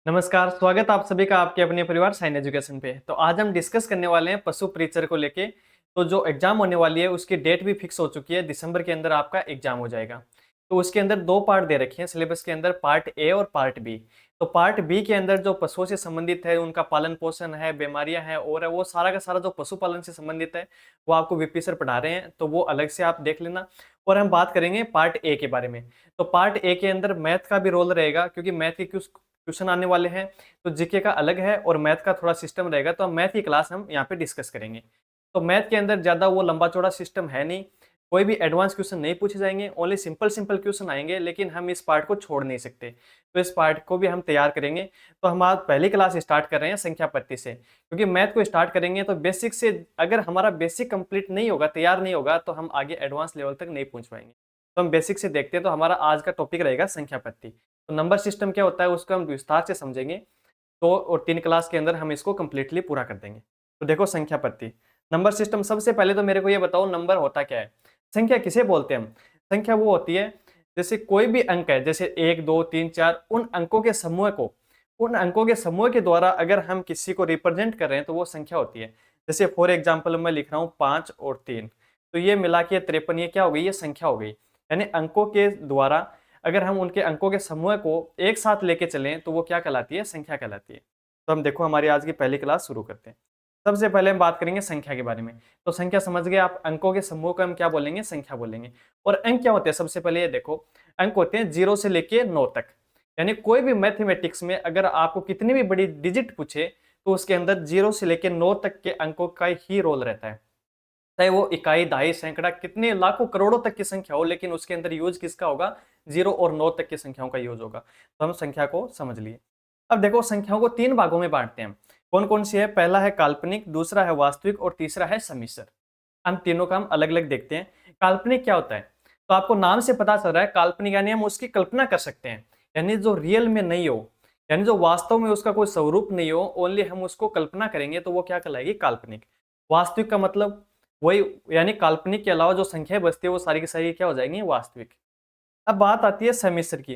नमस्कार, स्वागत आप सभी का आपके अपने परिवार साइन एजुकेशन पे। तो आज हम डिस्कस करने वाले हैं पशु परिचर को लेके। तो जो एग्जाम होने वाली है उसकी डेट भी फिक्स हो चुकी है, दिसंबर के अंदर आपका एग्जाम हो जाएगा। तो उसके अंदर दो पार्ट दे रखे हैं सिलेबस के अंदर, पार्ट ए और पार्ट बी। तो पार्ट बी के अंदर जो पशुओं से संबंधित है, उनका पालन पोषण है, बीमारियां हैं और है वो सारा का सारा जो पशुपालन से संबंधित है वो आपको वीपी सर पढ़ा रहे हैं, तो वो अलग से आप देख लेना। और हम बात करेंगे पार्ट ए के बारे में। तो पार्ट ए के अंदर मैथ का भी रोल रहेगा, क्योंकि मैथ के कुछ क्वेश्चन आने वाले हैं। तो जीके का अलग है और मैथ का थोड़ा सिस्टम रहेगा, तो मैथ की क्लास हम यहाँ पे डिस्कस करेंगे। तो मैथ के अंदर ज्यादा वो लंबा चौड़ा सिस्टम है नहीं, कोई भी एडवांस क्वेश्चन नहीं पूछे जाएंगे, ओनली सिंपल सिंपल क्वेश्चन आएंगे, लेकिन हम इस पार्ट को छोड़ नहीं सकते, तो इस पार्ट को भी हम तैयार करेंगे। तो हम आज पहली क्लास स्टार्ट कर रहे हैं संख्या पत्ती से, क्योंकि मैथ को स्टार्ट करेंगे तो बेसिक से अगर हमारा बेसिक कंप्लीट नहीं होगा, तैयार नहीं होगा, तो हम आगे एडवांस लेवल तक नहीं पहुंच पाएंगे। तो हम बेसिक से देखते हैं। तो हमारा आज का टॉपिक रहेगा संख्या पत्ती। तो नंबर सिस्टम क्या होता है उसको हम विस्तार से समझेंगे। तो और 3 क्लास के अंदर हम इसको कंप्लीटली पूरा कर देंगे। तो देखो संख्या पत्ती, नंबर सिस्टम। सबसे पहले तो मेरे को ये बताओ, नंबर होता क्या है? संख्या किसे बोलते हैं हम? संख्या वो होती है जैसे कोई भी अंक है, जैसे 1 2 3 4, उन अंकों के समूह के द्वारा अगर हम किसी को रिप्रेजेंट कर रहे हैं तो वो संख्या होती है। जैसे फॉर एग्जाम्पल मैं लिख रहा हूँ 5 और 3, तो ये मिला के 53, ये क्या हो गई? ये संख्या हो गई। यानी अंकों के द्वारा अगर हम उनके अंकों के समूह को एक साथ लेके चलें तो वो क्या कहलाती है? संख्या कहलाती है। तो हम देखो हमारी आज की पहली क्लास शुरू करते हैं। सबसे पहले हम बात करेंगे संख्या के बारे में। तो संख्या समझ गए आप, अंकों के समूह को हम क्या बोलेंगे? संख्या बोलेंगे। और अंक क्या होते हैं? सबसे पहले ये देखो, अंक होते हैं 0 से लेके 9 तक। यानी कोई भी मैथमेटिक्स में अगर आपको कितनी भी बड़ी डिजिट पूछे तो उसके अंदर 0 से लेके 9 तक के अंकों का ही रोल रहता है। चाहे वो इकाई, दहाई, सैकड़ा, कितने लाखों करोड़ों तक की संख्या हो, लेकिन उसके अंदर यूज किसका होगा? 0 और 9 तक की संख्याओं का यूज होगा। तो हम संख्या को समझ लिए। अब देखो संख्याओं को 3 भागों में बांटते हैं। कौन कौन सी है? पहला है काल्पनिक, दूसरा है वास्तविक और तीसरा है सम्मिश्र। हम तीनों का हम अलग अलग देखते हैं। काल्पनिक क्या होता है? तो आपको नाम से पता चल रहा है, काल्पनिक यानी हम उसकी कल्पना कर सकते हैं, यानी जो रियल में नहीं हो, यानी जो वास्तव में उसका कोई स्वरूप नहीं हो, ओनली हम उसको कल्पना करेंगे, तो वो क्या कहलाएगी? काल्पनिक। वास्तविक का मतलब वही, यानी काल्पनिक के अलावा जो संख्याएं बचती है वो सारी की सारी क्या हो जाएंगी? वास्तविक। अब बात आती है सम्मिश्र की।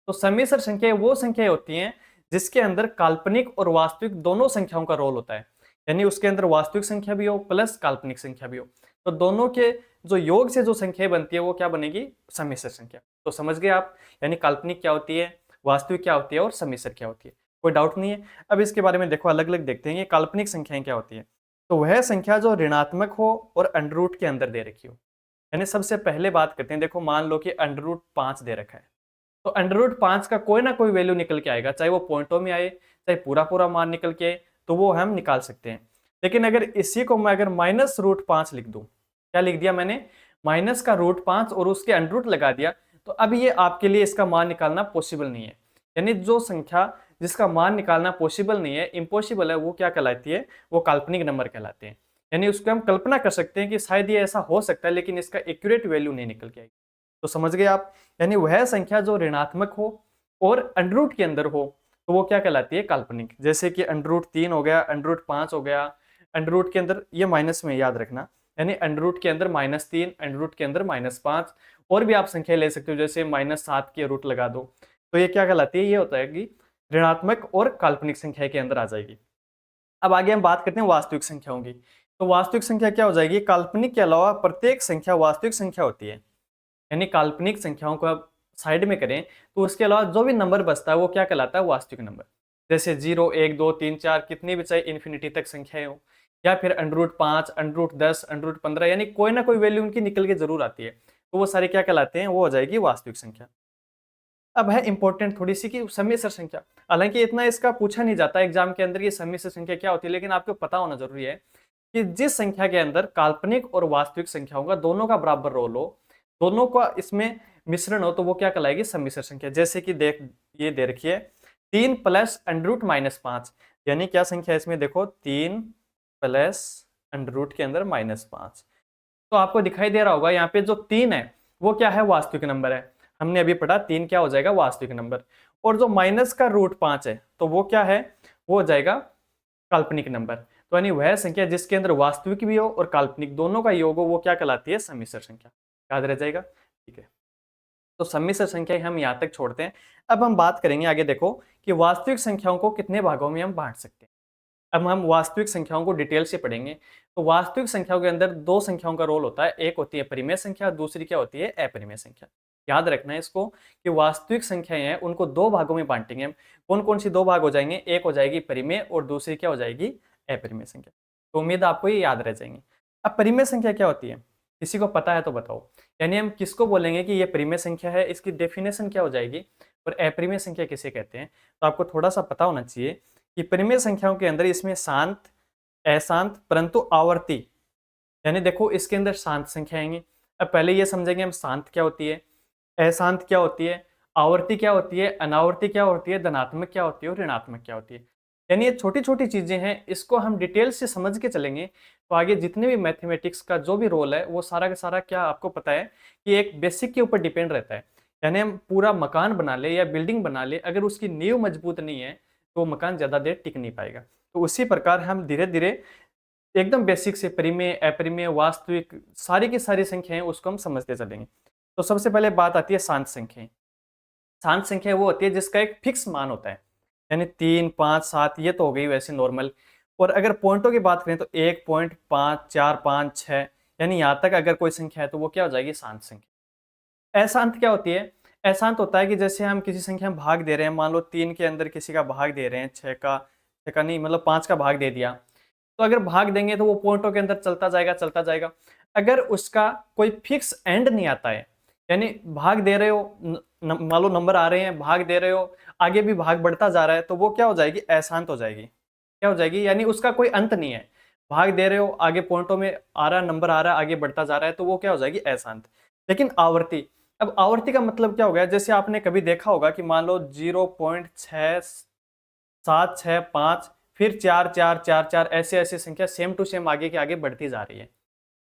तो सम्मिश्र संख्याएं वो संख्याएं होती हैं जिसके अंदर काल्पनिक और वास्तविक दोनों संख्याओं का रोल होता है। यानी उसके अंदर वास्तविक संख्या भी हो प्लस काल्पनिक संख्या भी हो, तो दोनों के जो योग से जो संख्याएं बनती है वो क्या बनेगी? सम्मिश्र संख्या। तो समझ गए आप, यानी काल्पनिक क्या होती है, वास्तविक क्या होती है और सम्मिश्र क्या होती है। कोई डाउट नहीं है। अब इसके बारे में देखो अलग अलग देखते हैं कि काल्पनिक संख्याएं क्या होती है। तो वह संख्या जो ऋणात्मक हो और अंडर रूट के अंदर दे रखी हो। यानी सबसे पहले बात करते हैं, देखो मान लो कि अंडर रूट 5 दे रखा है, तो अंडर रूट 5 का कोई ना कोई वैल्यू निकल के आएगा, चाहे वो पॉइंटों में आए, चाहे पूरा पूरा मान निकल के आए, तो वो हम निकाल सकते हैं। लेकिन अगर इसी को मैं अगर माइनस रूट 5 लिख दूं, क्या लिख दिया मैंने? माइनस का रूट 5 और उसके अंडर रूट लगा दिया, तो अब ये आपके लिए इसका मान निकालना पॉसिबल नहीं है। यानी जो संख्या जिसका मान निकालना पॉसिबल नहीं है, इम्पॉसिबल है, वो क्या कहलाती है? वो काल्पनिक नंबर कहलाते हैं। यानी उसको हम कल्पना कर सकते हैं कि शायद ये ऐसा हो सकता है, लेकिन इसका एक्यूरेट वैल्यू नहीं निकल के आएगी। तो समझ गए आप, यानी वह संख्या जो ऋणात्मक हो और अंडर रूट के अंदर हो, तो वो क्या कहलाती है? काल्पनिक। जैसे कि अंडर रूट 3 हो गया, अंडर रूट 5 हो गया, अंडर रूट के अंदर ये माइनस में याद रखना, यानी अंडर रूट के अंदर -3, अंडर रूट के अंदर -5, और भी आप संख्या ले सकते हो, जैसे -7 के रूट लगा दो, तो ये क्या कहलाती है? ये होता है कि ऋणात्मक और काल्पनिक संख्या के अंदर आ जाएगी। अब आगे हम बात करते हैं वास्तविक संख्याओं की। तो वास्तविक संख्या क्या हो जाएगी? काल्पनिक के अलावा प्रत्येक संख्या वास्तविक संख्या होती है। यानी काल्पनिक संख्याओं को आप साइड में करें तो उसके अलावा जो भी नंबर बचता है वो क्या कहलाता है? वास्तविक नंबर। जैसे 0 1 2 3 4, कितनी भी चाहे इन्फिनिटी तक संख्याएं हो, या फिर under root 5, under root 10, under root 15, यानी कोई ना कोई वैल्यू उनकी निकल के जरूर आती है, तो वो सारे क्या कहलाते हैं? वो हो जाएगी वास्तविक संख्या। अब है इंपॉर्टेंट थोड़ी सी कि सम्मिश्र संख्या। हालांकि इतना इसका पूछा नहीं जाता एग्जाम के अंदर ये सम्मिश्र संख्या क्या होती है, लेकिन आपको पता होना जरूरी है कि जिस संख्या के अंदर काल्पनिक और वास्तविक संख्याओं का दोनों का बराबर रोल हो, दोनों का इसमें मिश्रण हो, तो वो क्या कहलाएगी? सम्मिश्र संख्या। जैसे कि देख, ये दे रखी है 3 प्लस अंडर रूट -5, यानी क्या संख्या है इसमें? देखो 3 प्लस अंडर रूट के अंदर -5। तो आपको दिखाई दे रहा होगा यहाँ पे जो 3 है वो क्या है? वास्तविक नंबर है। हमने अभी पढ़ा 3 क्या हो जाएगा? वास्तविक नंबर। और जो माइनस का रूट 5 है तो वो क्या है? वो हो जाएगा काल्पनिक नंबर। तो यानी वह संख्या जिसके अंदर वास्तविक भी हो और काल्पनिक दोनों का योग हो, वो क्या कहलाती है? सम्मिश्र संख्या। याद रह जाएगा, ठीक है। तो सम्मिश्र संख्या हम यहाँ तक छोड़ते हैं। अब हम बात करेंगे आगे, देखो कि वास्तविक संख्याओं को कितने भागों में हम बांट सकते हैं। अब हम वास्तविक संख्याओं को डिटेल से पढ़ेंगे। तो वास्तविक संख्याओं के अंदर दो संख्याओं का रोल होता है, एक होती है परिमेय संख्या, दूसरी क्या होती है, अपरिमेय संख्या। याद रखना है इसको कि वास्तविक संख्याएं हैं उनको दो भागों में बांटेंगे हम। कौन कौन सी दो भाग हो जाएंगे, एक हो जाएगी परिमेय और दूसरी क्या हो जाएगी, अपरिमेय संख्या। तो उम्मीद आपको ये याद रह जाएंगे। अब परिमेय संख्या क्या होती है, किसी को पता है तो बताओ। यानी हम किसको बोलेंगे कि ये परिमेय संख्या है, इसकी डेफिनेशन क्या हो जाएगी, और अपरिमेय संख्या किसे कहते हैं। तो आपको थोड़ा सा पता होना चाहिए कि परिमेय संख्याओं के अंदर इसमें शांत, अशांत परंतु आवर्ती, यानी देखो इसके अंदर शांत संख्या आएंगी। अब पहले ये समझेंगे हम शांत क्या होती है, अशांत क्या होती है, आवर्ती क्या होती है, अनावर्ती क्या होती है, धनात्मक क्या होती है और ऋणात्मक क्या होती है। यानी ये छोटी छोटी चीजें हैं, इसको हम डिटेल से समझ के चलेंगे तो आगे जितने भी मैथमेटिक्स का जो भी रोल है वो सारा का सारा क्या आपको पता है कि एक बेसिक के ऊपर डिपेंड रहता है। यानी हम पूरा मकान बना ले या बिल्डिंग बना ले, अगर उसकी नींव मजबूत नहीं है तो मकान ज्यादा देर टिक नहीं पाएगा। तो उसी प्रकार हम धीरे धीरे एकदम बेसिक से परिमेय, अपरिमेय, वास्तविक सारी की सारी संख्याएं उसको हम समझते चलेंगे। तो सबसे पहले बात आती है शांत संख्या। शांत संख्या वो होती है जिसका एक फिक्स मान होता है, यानी 3, 5, 7 ये तो हो गई वैसे नॉर्मल। और अगर पॉइंटों की बात करें तो 1, 5, 4, 5, 6 यानी यहाँ तक अगर कोई संख्या है तो वो क्या हो जाएगी, शांत संख्या। अशांत क्या होती है, अशांत होता है कि जैसे हम किसी संख्या में भाग दे रहे हैं, मान लो 3 के अंदर किसी का भाग दे रहे हैं, 6 का नहीं मतलब 5 का भाग दे दिया, तो अगर भाग देंगे तो वो पॉइंटों के अंदर चलता जाएगा चलता जाएगा। अगर उसका कोई फिक्स एंड नहीं आता है, यानी भाग दे रहे हो, मान लो नंबर आ रहे हैं, भाग दे रहे हो, आगे भी भाग बढ़ता जा रहा है, तो वो क्या हो जाएगी, अशांत हो जाएगी। क्या हो जाएगी, यानी उसका कोई अंत नहीं है, भाग दे रहे हो, आगे पॉइंटों में आ रहा है, नंबर आ रहा है, आगे बढ़ता जा रहा है, तो वो क्या हो जाएगी, अशांत। लेकिन आवर्ती, अब आवर्ती का मतलब क्या हो गया, जैसे आपने कभी देखा होगा कि मान लो 0.6765 फिर 4 4 4 4 ऐसे ऐसे संख्या सेम टू सेम आगे के आगे बढ़ती जा रही है।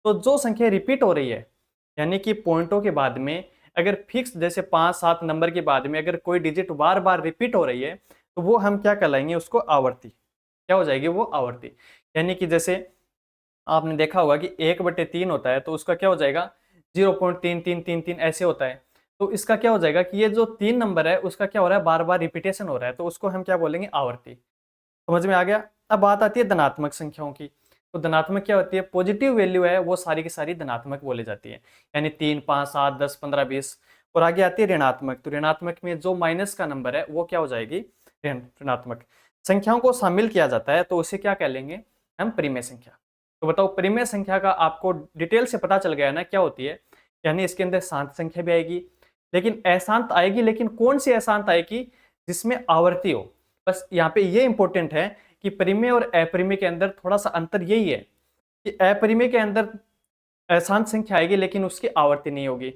तो जो संख्या रिपीट हो रही है, यानी कि पॉइंटों के बाद में अगर फिक्स जैसे 5 7 नंबर के बाद में अगर कोई डिजिट बार बार रिपीट हो रही है, तो वो हम क्या कहलाएंगे, उसको आवर्ती। क्या हो जाएगी, वो आवर्ती। यानी कि जैसे आपने देखा होगा कि 1/3 होता है तो उसका क्या हो जाएगा, 0.3333 ऐसे होता है। तो इसका क्या हो जाएगा कि ये जो 3 नंबर है उसका क्या हो रहा है, बार बार रिपीटेशन हो रहा है, तो उसको हम क्या बोलेंगे, आवर्ती। समझ में आ गया। अब बात आती है धनात्मक संख्याओं की। तो धनात्मक क्या होती है, पॉजिटिव वैल्यू है वो सारी की सारी धनात्मक बोली जाती है, यानी 3, 5, 7, 10, 15, 20। और आगे आती है ऋणात्मक। तो ऋणात्मक में जो माइनस का नंबर है वो क्या हो जाएगी, ऋणात्मक। संख्याओं को शामिल किया जाता है तो उसे क्या कह लेंगे हम, परिमेय संख्या। तो बताओ परिमेय संख्या का आपको डिटेल से पता चल गया ना क्या होती है। यानी इसके अंदर शांत संख्या भी आएगी, लेकिन अशांत आएगी, लेकिन कौन सी अशांत आएगी, जिसमें आवर्ती हो। बस यहाँ पे ये इंपॉर्टेंट है कि परिमेय और अपरिमेय के अंदर थोड़ा सा अंतर यही है कि अपरिमेय के अंदर अशांत संख्या आएगी लेकिन उसकी आवर्ती नहीं होगी,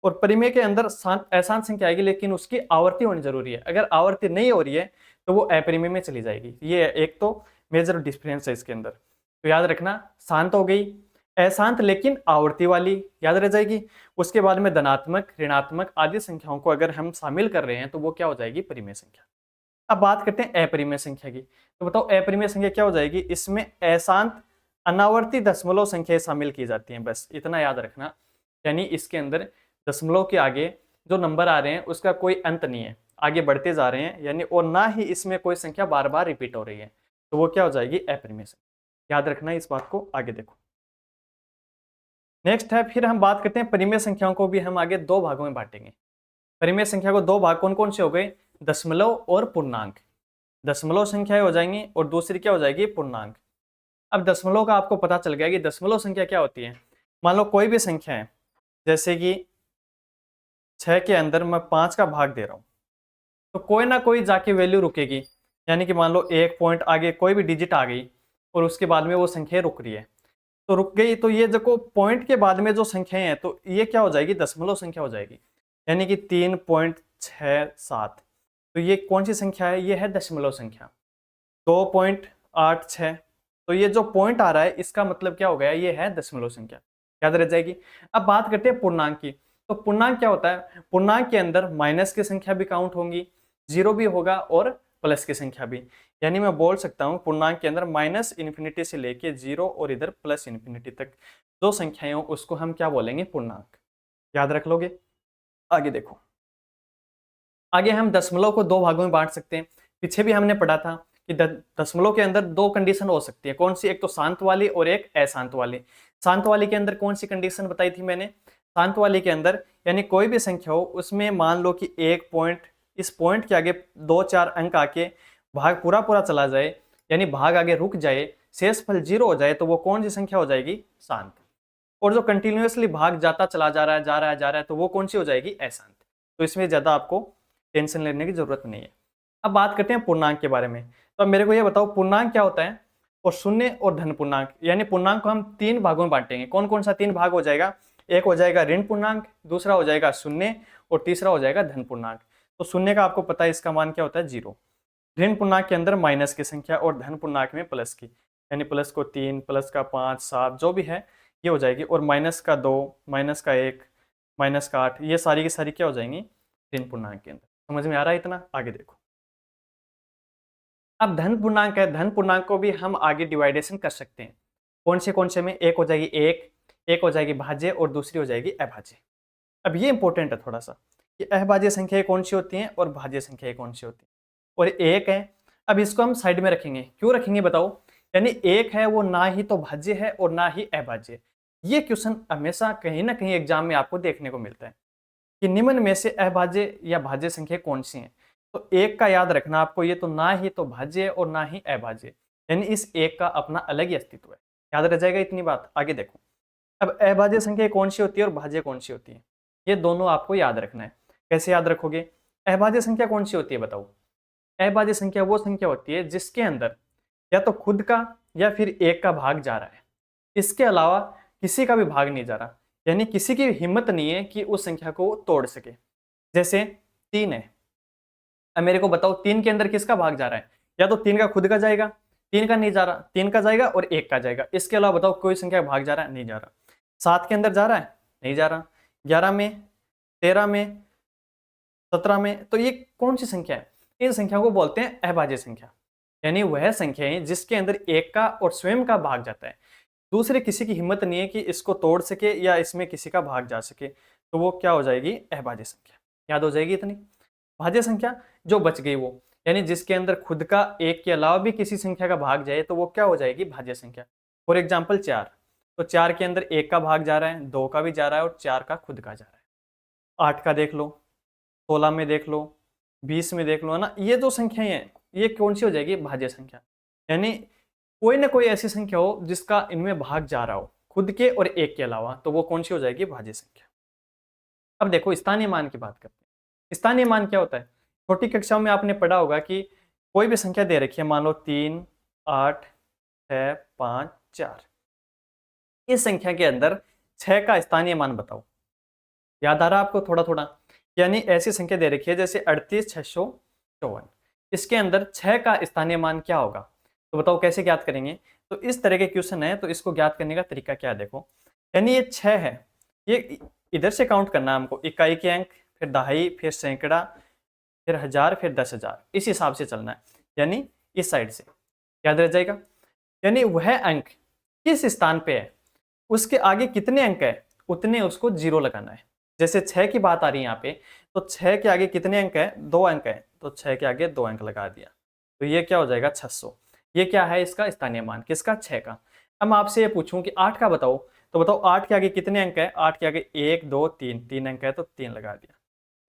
और परिमेय के अंदर अशांत संख्या आएगी लेकिन उसकी आवर्ती होनी जरूरी है। अगर आवर्ती नहीं हो रही है तो वो अपरिमेय में चली जाएगी। ये एक तो मेजर डिफरेंस है इसके अंदर। तो याद रखना, शांत हो गई, अशांत लेकिन आवर्ती वाली याद रह जाएगी। उसके बाद में धनात्मक, ऋणात्मक आदि संख्याओं को अगर हम शामिल कर रहे हैं तो वो क्या हो जाएगी, परिमेय संख्या। अब बात करते हैं अपरिमेय संख्या की। तो बताओ अपरिमेय संख्या क्या हो जाएगी, इसमें अशांत अनावर्ती दशमलव संख्याएं शामिल की जाती हैं, बस इतना याद रखना। यानी इसके अंदर दशमलव के आगे जो नंबर आ रहे हैं उसका कोई अंत नहीं है, आगे बढ़ते जा रहे हैं, यानी और ना ही इसमें कोई संख्या बार बार रिपीट हो रही है, तो वो क्या हो जाएगी, अपरिमेय संख्या। याद रखना इस बात को। आगे देखो, नेक्स्ट है, फिर हम बात करते हैं परिमेय संख्याओं को भी हम आगे दो भागों में बांटेंगे। परिमेय संख्या को दो भाग कौन कौन से हो गए, दशमलव और पूर्णांक। दशमलव संख्याएं हो जाएंगी और दूसरी क्या हो जाएगी, पूर्णांक। अब दशमलव का आपको पता चल गया कि दशमलव संख्या क्या होती है। मान लो कोई भी संख्या है, जैसे कि 6 के अंदर मैं 5 का भाग दे रहा हूं, तो कोई ना कोई जाके वैल्यू रुकेगी। यानी कि मान लो एक पॉइंट आगे कोई भी डिजिट आ गई और उसके बाद में वो संख्या रुक रही है, तो रुक गई, तो ये देखो पॉइंट के बाद में जो संख्याएं हैं तो ये क्या हो जाएगी, दशमलव संख्या हो जाएगी। यानी कि 3.67, तो ये कौन सी संख्या है, ये है दशमलव संख्या। 2.86, तो ये जो पॉइंट आ रहा है इसका मतलब क्या हो गया, ये है दशमलव संख्या। याद रह जाएगी। अब बात करते हैं पूर्णांक की। तो पूर्णांक क्या होता है, पूर्णांक के अंदर माइनस की संख्या भी काउंट होंगी, जीरो भी होगा और प्लस की संख्या भी। यानी मैं बोल सकता हूं पूर्णांक के अंदर माइनस इन्फिनिटी से लेके जीरो और इधर प्लस इन्फिनिटी तक जो संख्याएं हो उसको हम क्या बोलेंगे, पूर्णांक। याद रख लोगे। आगे देखो, आगे हम दशमलव को दो भागों में बांट सकते हैं। पीछे भी हमने पढ़ा था कि दशमलव के अंदर दो कंडीशन हो सकती है। कौन सी? एक तो शांत वाली और एक अशांत वाली। शांत वाली के अंदर कौन सी कंडीशन बताई थी मैंने? शांत वाली के अंदर यानी कोई भी संख्या हो उसमें मान लो कि एक पॉइंट, इस पॉइंट के आगे दो चार अंक आके भाग पूरा पूरा चला जाए, यानी भाग आगे रुक जाए, शेष फल 0 हो जाए, तो वो कौन सी संख्या हो जाएगी? शांत। और जो कंटिन्यूअसली भाग जाता चला जा रहा है, जा रहा है, जा रहा है, तो वो कौन सी हो जाएगी? अशांत। तो इसमें ज्यादा आपको टेंशन लेने की जरूरत नहीं है। अब बात करते हैं पूर्णांक के बारे में। तो अब मेरे को ये बताओ पूर्णांक क्या होता है? और शून्य और धन पूर्णांक, यानी पूर्णांक को हम तीन भागों में बांटेंगे। कौन कौन सा तीन भाग हो जाएगा? एक हो जाएगा ऋण पूर्णांक, दूसरा हो जाएगा शून्य, और तीसरा हो जाएगा धन पूर्णांक। तो शून्य का आपको पता है इसका मान क्या होता है? 0। ऋण पूर्णांक के अंदर माइनस की संख्या और धन पूर्णांक में प्लस की, यानी प्लस को 3, प्लस का 5, 7 जो भी है ये हो जाएगी, और माइनस का 2, माइनस का 1, माइनस का 8, ये सारी की सारी क्या हो जाएंगी? ऋण पूर्णांक के अंदर। समझ में आ रहा है इतना? आगे देखो, अब धन पूर्णांक है, धन पूर्णांक को भी हम आगे डिवाइडेशन कर सकते हैं। कौन से में? एक हो जाएगी एक हो जाएगी भाज्य, और दूसरी हो जाएगी अभाज्य। अब ये इंपॉर्टेंट है थोड़ा सा कि अभाज्य संख्याएं कौन सी होती हैं और भाज्य संख्याएं कौन सी होती हैं। और एक है, अब इसको हम साइड में रखेंगे। क्यों रखेंगे बताओ? यानी एक है वो ना ही तो भाज्य है और ना ही अभाज्य। ये क्वेश्चन हमेशा कहीं ना कहीं एग्जाम में आपको देखने को मिलता है कि निम्न में से अभाज्य या भाज्य संख्या कौन सी है। तो एक का याद रखना आपको, ये तो ना ही तो भाज्य है और ना ही अभाज्य, यानी इस एक का अपना अलग ही अस्तित्व है। याद रह जाएगा इतनी बात। आगे देखो, अब अभाज्य संख्या कौन सी होती है और भाज्य कौन सी होती है, ये दोनों आपको याद रखना है। कैसे याद रखोगे? अभाज्य संख्या कौन सी होती है बताओ? अभाज्य संख्या वो संख्या होती है जिसके अंदर या तो खुद का या फिर एक का भाग जा रहा है, इसके अलावा किसी का भी भाग नहीं जा रहा, यानी किसी की हिम्मत नहीं है कि उस संख्या को तोड़ सके। जैसे 3 है, अब मेरे को बताओ 3 के अंदर किसका भाग जा रहा है? या तो 3 का खुद का जाएगा, 3 का नहीं जा रहा, 3 का जाएगा और 1 का जाएगा, इसके अलावा बताओ कोई संख्या का भाग जा रहा है? नहीं जा रहा। 7 के अंदर जा रहा है? नहीं जा रहा। 11 में, 13 में, 17 में, तो ये कौन सी संख्या है? इन संख्या को बोलते हैं अभाज्य संख्या, यानी वह संख्याएं जिसके अंदर एक का और स्वयं का भाग जाता है, दूसरे किसी की हिम्मत नहीं है कि इसको तोड़ सके या इसमें किसी का भाग जा सके, तो वो क्या हो जाएगी? अभाज्य संख्या। याद हो जाएगी इतनी? भाज्य संख्या जो बच गई वो, यानी जिसके अंदर खुद का एक के अलावा भी किसी संख्या का भाग जाए, तो वो क्या हो जाएगी? भाज्य संख्या। फॉर एग्जाम्पल 4, तो 4 के अंदर एक का भाग जा रहा है, 2 का भी जा रहा है और 4 का खुद का जा रहा है। 8 का देख लो, 16 में देख लो, 20 में देख लो, है ना? ये जो संख्याएं हैं ये कौन सी हो जाएगी? भाज्य संख्या। यानी कोई ना कोई ऐसी संख्या हो जिसका इनमें भाग जा रहा हो खुद के और एक के अलावा, तो वो कौन सी हो जाएगी? भाज्य संख्या। अब देखो स्थानीय मान की बात करते हैं। स्थानीय मान क्या होता है? छोटी कक्षाओं में आपने पढ़ा होगा कि कोई भी संख्या दे रखी है, मान लो 3, 8, 6, 5, 4, इस संख्या के अंदर 6 का स्थानीय मान बताओ। याद आ रहा है आपको थोड़ा थोड़ा? यानी ऐसी संख्या दे रखी है जैसे 38,654, इसके अंदर 6 का स्थानीय मान क्या होगा? तो बताओ कैसे ज्ञात करेंगे? तो इस तरह के क्वेश्चन है, तो इसको ज्ञात करने का तरीका क्या है देखो। यानी ये 6 है, ये इधर से काउंट करना है हमको, इकाई के अंक, फिर दहाई, फिर सैकड़ा, फिर हजार, फिर 10,000, इस हिसाब से चलना है, यानी इस साइड से। याद रह जाएगा? यानी वह अंक किस स्थान पे है, उसके आगे कितने अंक है, उतने उसको 0 लगाना है। जैसे 6 की बात आ रही है यहाँ पे, तो 6 के आगे कितने अंक है? 2 अंक है, तो 6 के आगे 2 अंक लगा दिया, तो ये क्या हो जाएगा? 600। ये क्या है? इसका स्थानीय मान। किसका? 6 का। अब मैं आपसे ये पूछूं कि 8 का बताओ, तो बताओ 8 के आगे कितने अंक है? 8 के आगे 1, 2, 3, 3 अंक है, तो 3 लगा दिया,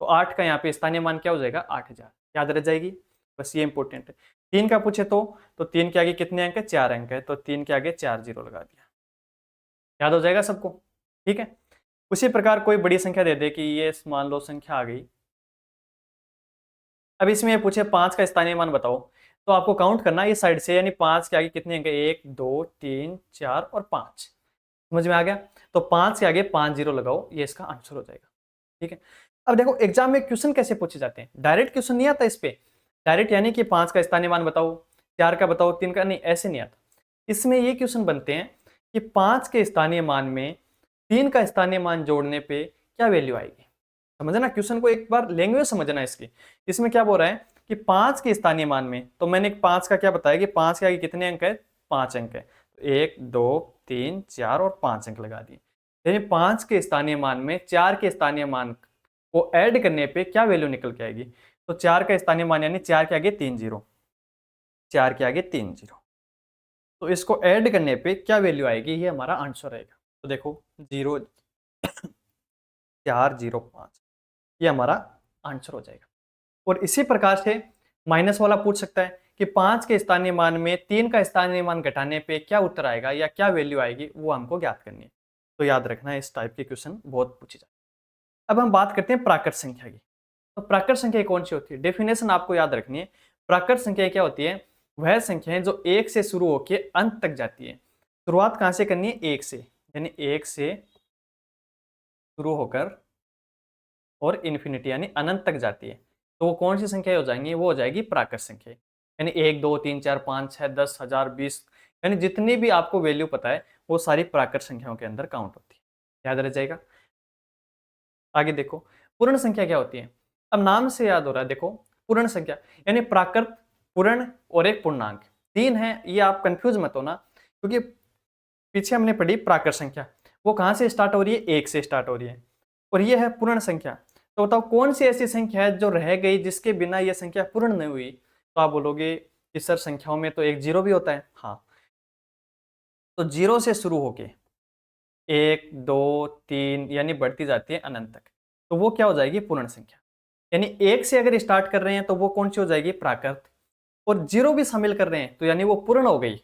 तो 8 का यहाँ पे स्थानीय मान क्या हो जाएगा? 8000। याद रह जाएगी? बस ये इंपॉर्टेंट है। 3 का पूछे तो 3 के आगे कितने अंक है? 4 अंक है, तो 3 के आगे 4 0 लगा दिया। याद हो जाएगा सबको? ठीक है। उसी प्रकार कोई बड़ी संख्या दे दे कि ये मान लो संख्या आ गई, अब इसमें ये पूछे 5 का स्थानीय मान बताओ, तो आपको काउंट करना है इस साइड से, यानी 5 के आगे कितने अंक है? 1, 2, 3, 4 और 5। समझ में आ गया? तो 5 के आगे 5 0 लगाओ, ये इसका आंसर हो जाएगा। ठीक है। अब देखो एग्जाम में क्वेश्चन कैसे पूछे जाते हैं, डायरेक्ट क्वेश्चन नहीं आता इस पे। डायरेक्ट यानी कि 5 का स्थानीय मान बताओ, 4 का बताओ, 3 का नहीं, ऐसे नहीं आता। इसमें ये क्वेश्चन बनते हैं कि 5 के स्थानीय मान में 3 का स्थानीय मान जोड़ने पे क्या वैल्यू आएगी। समझना क्वेश्चन को, एक बार लैंग्वेज समझना इसकी। इसमें क्या बोल रहा है कि 5 के स्थानीय मान में, तो मैंने 5 का क्या बताया कि 5 के आगे कितने अंक है? 5 अंक है, तो 1, 2, 3, 4 और 5 अंक लगा दिए। यानी 5 के स्थानीय मान में 4 के स्थानीय मान वो ऐड करने पे क्या वैल्यू निकल के आएगी? तो 4 का स्थानीय मान यानी 4 के आगे 3 जीरो, 4 के आगे 3 जीरो, तो इसको ऐड करने पे क्या वैल्यू आएगी, ये हमारा आंसर आएगा। तो देखो 0 4 0 5, ये हमारा आंसर हो जाएगा। और इसी प्रकार से माइनस वाला पूछ सकता है कि 5 के स्थानीय मान में 3 का स्थानीय मान घटाने पे क्या उत्तर आएगा या क्या वैल्यू आएगी, वो हमको ज्ञात करनी है। तो याद रखना है, इस टाइप के क्वेश्चन बहुत पूछे जाते हैं। अब हम बात करते हैं प्राकृत संख्या की। तो प्राकृत संख्या कौन सी होती है? डेफिनेशन आपको याद रखनी है। प्राकृत संख्या क्या होती है? वह संख्या है जो 1 से शुरू होकर अंत तक जाती है। शुरुआत कहां से करनी है? 1 से, यानी 1 से शुरू होकर और इन्फिनिटी यानी अनंत तक जाती है। तो वो कौन सी संख्या हो जाएंगी? वो हो जाएगी प्राकृत संख्या, यानी 1 2 3 4 5 6 10 1000 20, यानी जितनी भी आपको वैल्यू पता है वो सारी प्राकृत संख्याओं के अंदर काउंट होती है। याद रह जाएगा। आगे देखो, पूर्ण संख्या क्या होती है? अब नाम से याद हो रहा है, देखो पूर्ण संख्या यानी प्राकृत, पूर्ण और एक पूर्णांक, तीन है। ये आप कंफ्यूज मत होना, क्योंकि पीछे हमने पढ़ी प्राकृत संख्या, वो कहां से स्टार्ट हो रही है? 1 से स्टार्ट हो रही है। और ये है पूर्ण संख्या। तो बताओ कौन सी ऐसी संख्या है जो रह गई, जिसके बिना ये संख्या पूर्ण नहीं हुई? तो आप बोलोगे कि सर संख्याओं में तो एक जीरो भी होता है। हाँ, तो जीरो से शुरू होके 1 2 3 यानी बढ़ती जाती है अनंत तक, तो वो क्या हो जाएगी? पूर्ण संख्या। यानी 1 से अगर स्टार्ट कर रहे हैं तो वो कौन सी हो जाएगी? प्राकृत। और जीरो भी शामिल कर रहे हैं तो यानी वो पूर्ण हो गई।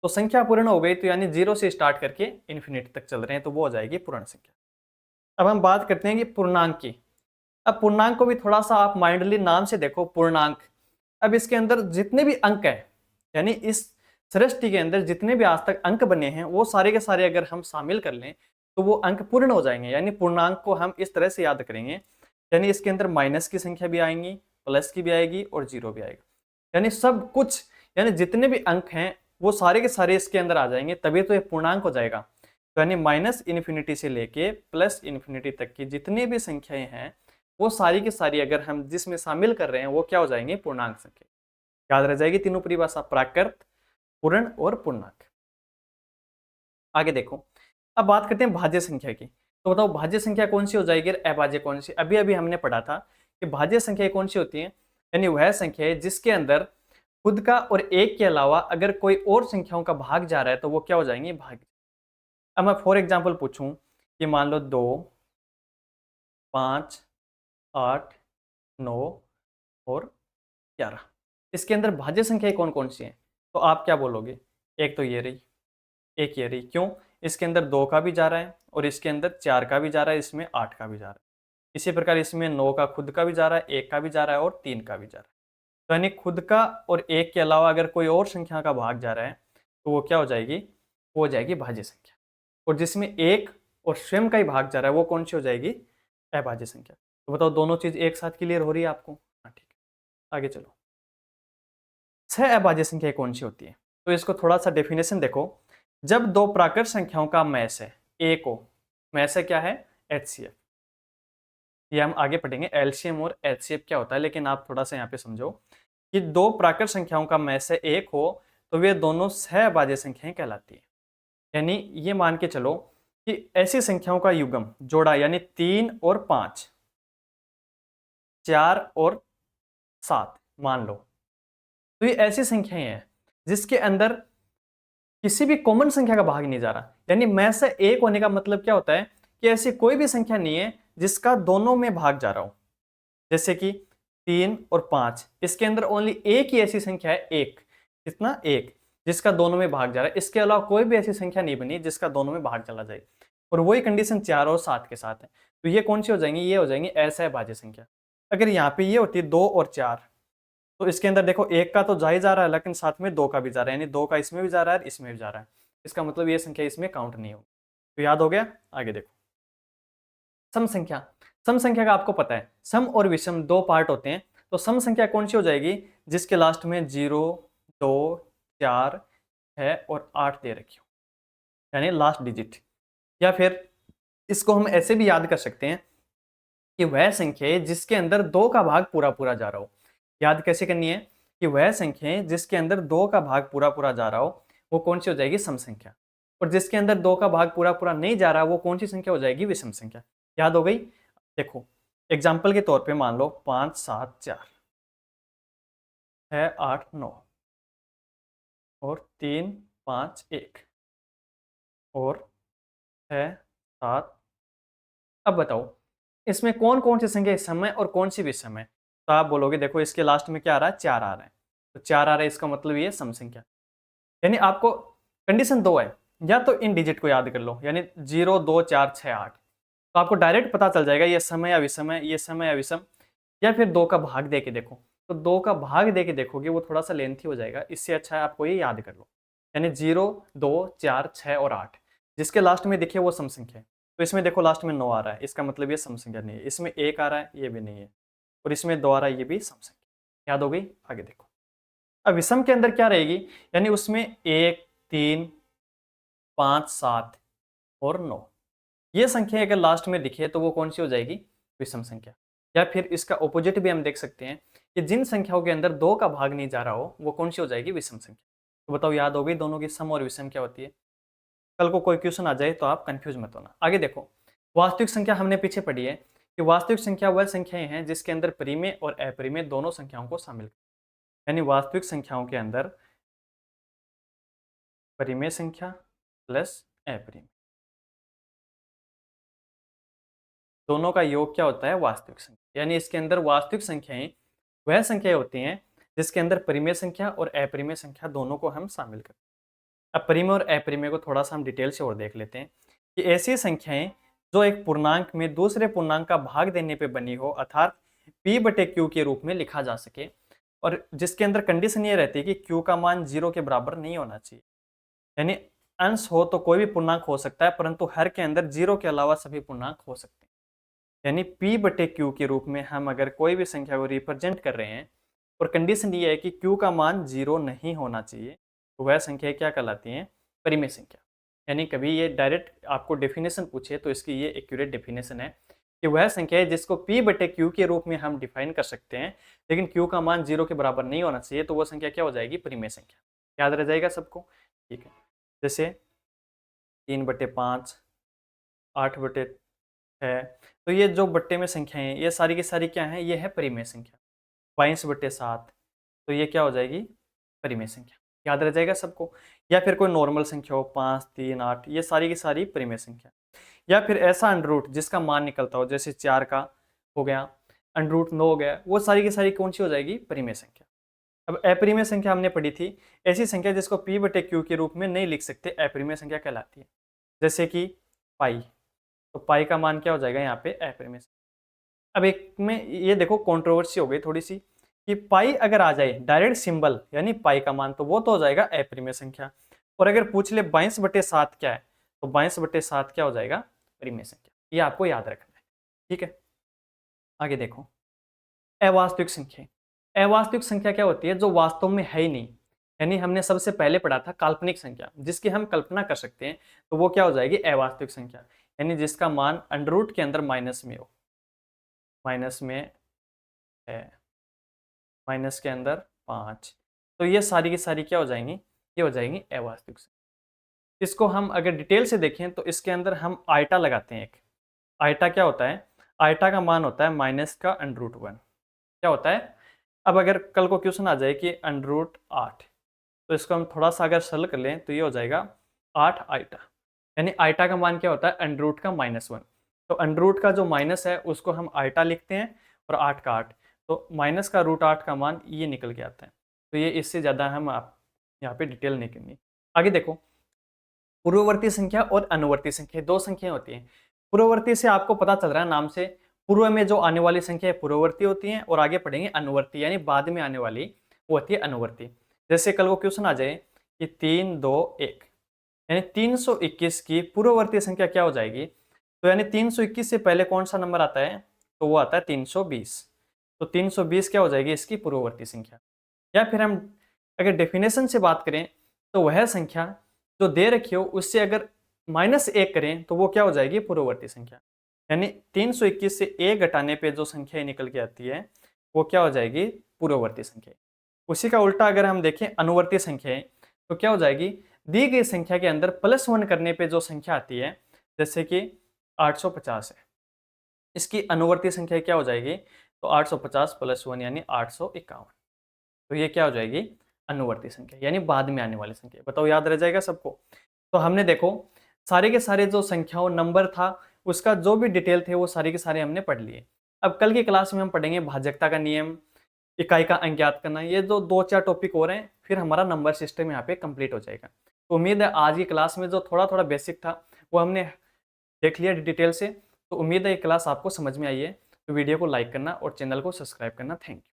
तो संख्या पूर्ण हो गई, तो यानी जीरो से स्टार्ट करके इन्फिनिटी तक चल रहे हैं, तो वो हो जाएगी पूर्ण संख्या। अब हम बात करते हैं कि पूर्णांक की। अब पूर्णांक को भी थोड़ा सा आप माइंडली नाम से देखो, पूर्णांक। अब इसके अंदर जितने भी अंक है, यानी इस सृष्टि के अंदर जितने भी आज तक अंक बने हैं, वो सारे के सारे अगर हम शामिल कर लें तो वो अंक पूर्ण हो जाएंगे। यानी पूर्णांक को हम इस तरह से याद करेंगे, यानी इसके अंदर माइनस की संख्या भी आएंगी, प्लस की भी आएगी और जीरो भी आएगा, यानी सब कुछ, यानी जितने भी अंक हैं वो सारे के सारे इसके अंदर आ जाएंगे, तभी तो ये पूर्णांक हो जाएगा। तो यानी माइनस इन्फिनिटी से लेके प्लस इन्फिनिटी तक की जितनी भी संख्याएं हैं, वो सारी की सारी अगर हम जिसमें शामिल कर रहे हैं, वो क्या हो जाएंगे? पूर्णांक संख्या। याद रह जाएगी तीनों परिभाषा, प्राकृत, पूर्ण और पूर्णांक। आगे देखो, अब बात करते हैं भाज्य संख्या की। तो बताओ भाज्य संख्या कौन सी हो जाएगी और अभाज्य कौन सी? अभी अभी हमने पढ़ा था कि भाज्य संख्या कौन सी होती है, यानी वह संख्या है जिसके अंदर खुद का और एक के अलावा अगर कोई और संख्याओं का भाग जा रहा है, तो वो क्या हो जाएंगी? भाज्य। अब मैं फॉर एग्जाम्पल पूछूं कि मान लो 2 5 8 9 और 11, इसके अंदर भाज्य संख्या कौन कौन सी है? तो आप क्या बोलोगे? एक तो ये रही, एक ये रही। क्यों? इसके अंदर 2 का भी जा रहा है और इसके अंदर 4 का भी जा रहा है, इसमें 8 का भी जा रहा है। इसी प्रकार इसमें 9 का खुद का भी जा रहा है, 1 का भी जा रहा है और 3 का भी जा रहा है। तो यानी खुद का और 1 के अलावा अगर कोई और संख्या का भाग जा रहा है, तो वो क्या हो जाएगी? वो हो जाएगी भाज्य संख्या। और जिसमें 1 और स्वयं का ही भाग जा रहा है, वो कौन सी हो जाएगी? अभाज्य संख्या। तो बताओ दोनों चीज एक साथ क्लियर हो रही है आपको? हाँ ठीक है, आगे चलो। छह अभाज्य संख्या कौन सी होती है? तो इसको थोड़ा सा डेफिनेशन देखो। जब दो प्राकृत संख्याओं का मैस है, ए को, मैस है क्या है? एचसीएफ। ये हम आगे पढ़ेंगे एलसीएम और एचसीएफ क्या होता है, लेकिन आप थोड़ा सा यहाँ पे समझो कि दो प्राकृत संख्याओं का मैस है एक हो, तो वे दोनों सहअभाज्य संख्याएं कहलाती है। यानी ये मान के चलो कि ऐसी संख्याओं का युग्म जोड़ा, यानी 3 और 5, 4 और 7 मान लो, तो ये ऐसी संख्याएं हैं जिसके अंदर किसी भी कॉमन संख्या का भाग नहीं जा रहा। यानी में से एक होने का मतलब क्या होता है कि ऐसी कोई भी संख्या नहीं है जिसका दोनों में भाग जा रहा हो। जैसे कि 3 और 5, इसके अंदर ओनली एक ही ऐसी संख्या है, एक, कितना? एक, जिसका दोनों में भाग जा रहा है। इसके अलावा कोई भी ऐसी संख्या नहीं बनी जिसका दोनों में भाग चला जाए। और वही कंडीशन 4 और 7 के साथ है। तो ये कौन सी हो जाएंगी? ये हो जाएंगी असहभाज्य संख्या। अगर यहाँ पे ये होती है 2 और 4, तो इसके अंदर देखो एक का तो जा ही जा रहा है, लेकिन साथ में 2 का भी जा रहा है, यानी 2 का इसमें भी जा रहा है, इसमें भी जा रहा है। इसका मतलब ये संख्या इसमें काउंट नहीं होगी। तो याद हो गया? आगे देखो, सम संख्या। सम संख्या का आपको पता है सम और विषम दो पार्ट होते हैं। तो सम संख्या कौन सी हो जाएगी? जिसके लास्ट में 0 2 4 6 और 8 दे रखी हो, यानी लास्ट डिजिट। या फिर इसको हम ऐसे भी याद कर सकते हैं कि वह संख्या है जिसके अंदर 2 का भाग पूरा पूरा जा रहा हो। याद कैसे करनी है? कि वह संख्या है जिसके अंदर 2 का भाग पूरा पूरा जा रहा हो, वो कौन सी हो जाएगी? सम संख्या। और जिसके अंदर 2 का भाग पूरा पूरा नहीं जा रहा, वो कौन सी संख्या हो जाएगी? विषम संख्या। याद हो गई? देखो एग्जाम्पल के तौर पे मान लो 5 7 4 6 8 9 और 3 5 1 और 6 7। अब बताओ इसमें कौन कौन सी संख्या सम है और कौन सी विषम है। तो आप बोलोगे देखो इसके लास्ट में क्या आ रहा है, 4 आ रहा है। तो 4 आ रहा है इसका मतलब ये सम संख्या। यानी आपको कंडीशन 2 है, या तो इन डिजिट को याद कर लो यानी 0 2 4 6 8। तो आपको डायरेक्ट पता चल जाएगा ये सम है या विषम है, ये सम है या विषम। या फिर 2 का भाग दे के देखो, तो 2 का भाग दे के देखोगे वो थोड़ा सा लेंथी हो जाएगा, इससे अच्छा है आपको ये याद कर लो। यानी 0 2 4 6 और 8 जिसके लास्ट में दिखे वो सम संख्या है। तो इसमें देखो लास्ट में 9 आ रहा है, इसका मतलब ये सम संख्या नहीं है। इसमें 1 आ रहा है, ये भी नहीं है। और इसमें 2 आ रहा है, ये भी सम संख्या। याद हो गई? आगे देखो अब विषम के अंदर क्या रहेगी, यानी उसमें 1 3 5 7 और 9 ये संख्या अगर लास्ट में दिखे तो वो कौन सी हो जाएगी, विषम संख्या। या फिर इसका ऑपोजिट भी हम देख सकते हैं कि जिन संख्याओं के अंदर 2 का भाग नहीं जा रहा हो वो कौन सी हो जाएगी, विषम संख्या। तो बताओ याद हो गई दोनों की सम और विषम क्या होती है। कल को कोई क्वेश्चन आ जाए तो आप कंफ्यूज मत होना। आगे देखो वास्तविक संख्या हमने पीछे पढ़ी है कि वास्तविक संख्या वह संख्याएं हैं जिसके अंदर परिमेय और अपरिमेय दोनों संख्याओं को शामिल कर, यानी वास्तविक संख्याओं के अंदर परिमेय संख्या प्लस अपरिमेय दोनों का योग क्या होता है, वास्तविक संख्या। यानी इसके अंदर वास्तविक संख्याएं वह संख्याएं होती हैं जिसके अंदर परिमेय संख्या और अपरिमेय संख्या दोनों को हम शामिल करते हैं। अब परिमेय और अपरिमेय को थोड़ा सा हम डिटेल से और देख लेते हैं कि ऐसी संख्याएं जो एक पूर्णांक में दूसरे पूर्णांक का भाग देने पे बनी हो, अर्थात p/q के रूप में लिखा जा सके, और जिसके अंदर कंडीशन ये रहती है कि q का मान 0 के बराबर नहीं होना चाहिए। यानी अंश हो तो कोई भी पूर्णांक हो सकता है, परंतु हर के अंदर 0 के अलावा सभी पूर्णांक हो सकते हैं। यानी p/q के रूप में हम अगर कोई भी संख्या को रिप्रेजेंट कर रहे हैं और कंडीशन ये है कि q का मान 0 नहीं होना चाहिए, तो वह संख्या क्या कहलाती है, परिमेय संख्या। यानी कभी ये डायरेक्ट आपको डेफिनेशन पूछे तो इसकी ये एक्यूरेट डेफिनेशन है कि वह संख्या है जिसको p/q के रूप में हम डिफाइन कर सकते हैं, लेकिन q का मान 0 के बराबर नहीं होना चाहिए, तो वह संख्या क्या हो जाएगी, परिमेय संख्या। याद रह जाएगा सबको? ठीक है। जैसे 3/5 8/6, तो ये जो बट्टे में संख्याएं हैं ये सारी की सारी क्या है, ये है परिमेय संख्या। 22/7 तो ये क्या हो जाएगी, परिमेय संख्या। याद रह जाएगा सबको? या फिर कोई नॉर्मल संख्या हो 5 3 8, ये सारी की सारी परिमेय संख्या। या फिर ऐसा अंडर रूट जिसका मान निकलता हो, जैसे 4 का हो गया, अंडर रूट 9 हो गया, वो सारी की सारी कौन सी हो जाएगी, परिमेय संख्या। अब अपरिमेय संख्या हमने पढ़ी थी, ऐसी संख्या जिसको p/q के रूप में नहीं लिख सकते, अपरिमेय संख्या कहलाती है। जैसे कि पाई, तो पाई का मान क्या हो जाएगा यहाँ पे, अपरिमेय। अब एक में ये देखो कंट्रोवर्सी हो गई थोड़ी सी कि पाई अगर आ जाए डायरेक्ट सिंबल यानी पाई का मान, तो वो तो हो जाएगा अपरिमेय संख्या। और अगर पूछ ले 22/7 क्या है, तो 22/7 क्या हो जाएगा, परिमेय संख्या। ये आपको याद रखना है। ठीक है। आगे देखो अवास्तविक संख्या। अवास्तविक संख्या क्या होती है, जो वास्तव में है ही नहीं। यानी हमने सबसे पहले पढ़ा था काल्पनिक संख्या, जिसकी हम कल्पना कर सकते हैं, तो वो क्या हो जाएगी, अवास्तविक संख्या। यानी जिसका मान अंडर रूट के अंदर माइनस में हो, माइनस में है, माइनस के अंदर 5, तो ये सारी की सारी क्या हो जाएंगी, ये हो जाएंगी अवास्तविक संख्या। इसको हम अगर डिटेल से देखें तो इसके अंदर हम आयटा लगाते हैं। एक आयटा क्या होता है, आयटा का मान होता है माइनस का अंडर रूट 1। क्या होता है, अब अगर कल को क्वेश्चन आ जाए कि अंडर रूट 8, तो इसको हम थोड़ा सा अगर सरल कर लें तो ये हो जाएगा 8 आयटा। यानी आयटा का मान क्या होता है, अंडर रूट का -1। तो अंडर रूट का जो माइनस है उसको हम आयटा लिखते हैं, और 8 का 8, तो माइनस का √8 का मान ये निकल के आता है। तो ये इससे ज़्यादा हम आप यहाँ पे डिटेल नहीं करनी। आगे देखो पूर्ववर्ती संख्या और अनुवर्ती संख्या, दो संख्याएं होती हैं। पूर्ववर्ती से आपको पता चल रहा है नाम से, पूर्व में जो आने वाली संख्या है पूर्ववर्ती होती हैं, और आगे पढ़ेंगे अनुवर्ती, यानी बाद में आने वाली वो होती है अनुवर्ती। जैसे कल को क्वेश्चन आ जाए कि 3 2 1, यानी 321 की पूर्ववर्ती संख्या क्या हो जाएगी, तो यानी 321 से पहले कौन सा नंबर आता है, तो वो आता है 320। तो 320 क्या हो जाएगी, इसकी पूर्ववर्ती संख्या। या फिर हम अगर डेफिनेशन से बात करें तो वह संख्या जो दे रखी हो उससे अगर -1 करें तो वो क्या हो जाएगी, पूर्ववर्ती संख्या। यानी 321 से 1 घटाने पे जो संख्या निकल के आती है वो क्या हो जाएगी, पूर्ववर्ती संख्या। उसी का उल्टा अगर हम देखें अनुवर्ती संख्याएं, तो क्या हो जाएगी, दी गई संख्या के अंदर +1 करने पे जो संख्या आती है, जैसे कि 850 है, इसकी अनुवर्ती संख्या क्या हो जाएगी, तो 850 प्लस 1 यानी 851। तो ये क्या हो जाएगी, अनुवर्ती संख्या यानी बाद में आने वाली संख्या। बताओ याद रह जाएगा सबको। तो हमने देखो सारे के सारे जो संख्याओं नंबर था उसका जो भी डिटेल थे वो सारे के सारे हमने पढ़ लिए। अब कल की क्लास में हम पढ़ेंगे भाजकता का नियम, इकाई का अंक ज्ञात करना, ये जो 2-4 टॉपिक हो रहे हैं, फिर हमारा नंबर सिस्टम यहाँ पे कंप्लीट हो जाएगा। तो उम्मीद है आज की क्लास में जो थोड़ा थोड़ा बेसिक था वो हमने देख लिया डिटेल से। तो उम्मीद है ये क्लास आपको समझ में आई है। तो वीडियो को लाइक करना और चैनल को सब्सक्राइब करना। Thank you.